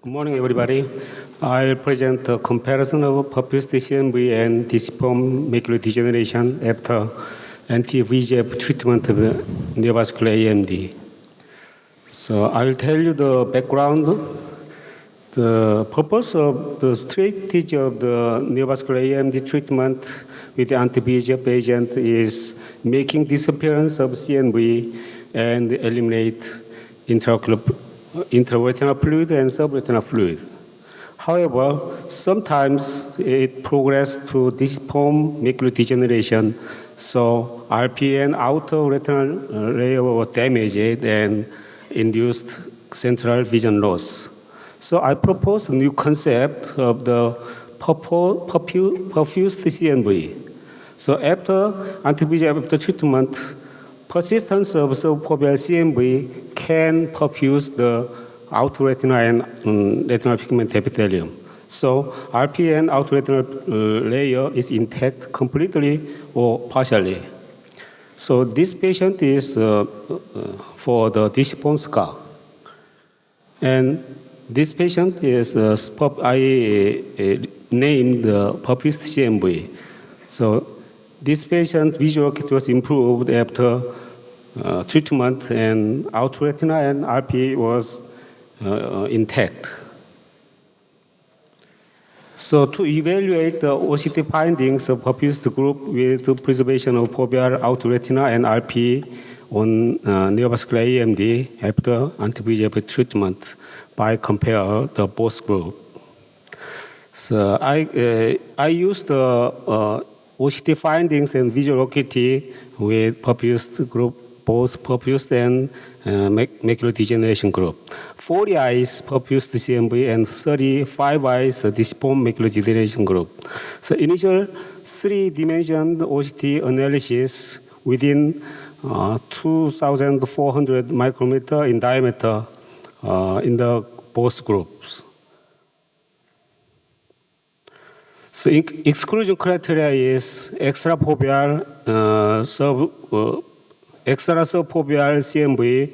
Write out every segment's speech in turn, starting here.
Good morning, everybody. I'll present a comparison of perfused CNV and Disciform macular degeneration after anti-VEGF treatment of neovascular AMD. So I'll tell you the background. The purpose of the strategy of the neovascular AMD treatment with the anti-VEGF agent is making disappearance of CNV and eliminate intraretinal fluid and subretinal fluid. However, sometimes it progresses to disciform macular degeneration, so RP and outer retinal layer were damaged and induced central vision loss. So I proposed a new concept of the perfused CNV. So after anti-VEGF treatment, persistence of subfoveal CNV can perfuse the outer retina and retinal pigment epithelium. So RP and outer retinal layer is intact completely or partially. So this patient is for the disciform scar. And this patient is I named perfused CNV. So this patient visual acuity was improved after treatment, and outer retina and RP was intact. So to evaluate the OCT findings of perfused group with the preservation of foveal outer retina and RP on neovascular AMD after anti-VEGF treatment by compare the both group. So I used the OCT findings and visual acuity with perfused group, both perfused and macular degeneration group. 40 eyes perfused CNV and 35 eyes disciform macular degeneration group. So initial 3-dimension OCT analysis within 2,400 micrometer in diameter in the both groups. So exclusion criteria is extrafoveal CNV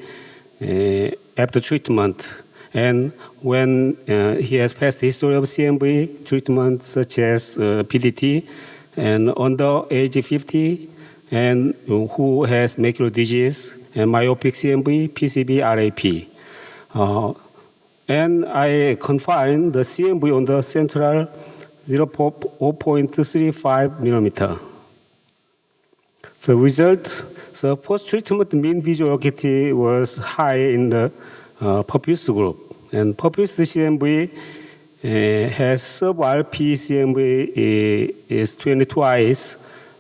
after treatment, and when he has past history of CNV treatment such as PDT, and under age 50, and who has macular disease and myopic CNV, PCB, RAP. And I confine the CNV on the central 0.35 millimeter. So result, so post-treatment mean visual acuity was high in the perfused group. And perfused CNV has sub-RP CNV is 22 eyes,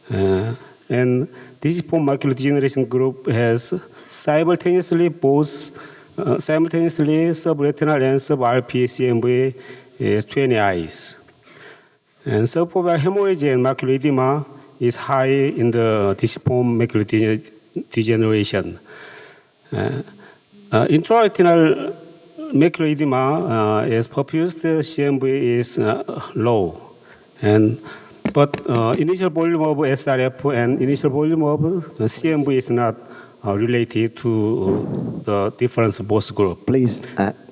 and disciform macular degeneration group has simultaneously subretinal and sub-RP CNV is 20 eyes. And subfoveal hemorrhage and macular edema is high in the disciform macular degeneration. Intraretinal macular edema is perfused CNV is low, but initial volume of SRF and initial volume of CNV is not related to the difference of both groups. Please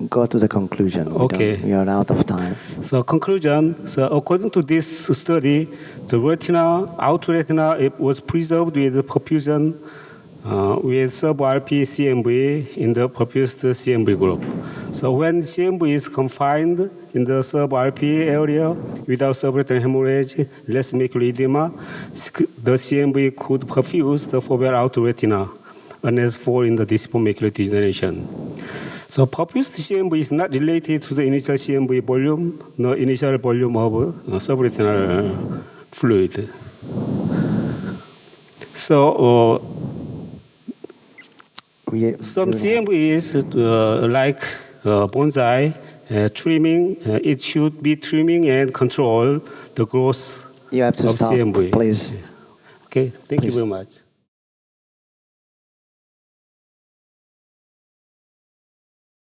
go to the conclusion. Okay. We are out of time. So conclusion, so according to this study, the retina, outer retina, it was preserved with perfusion with sub-RP CNV in the perfused CNV group. So when CNV is confined in the sub-RP area without subretinal hemorrhage, less macular edema, the CNV could perfuse the foveal outer retina unless fall in the disciform macular degeneration. So perfused CNV is not related to the initial CNV volume, nor initial volume of subretinal fluid. So some CNV is like bonsai, trimming. It should be trimming and control the growth You have to of stop, CNV. please. Okay, thank Please. you very much.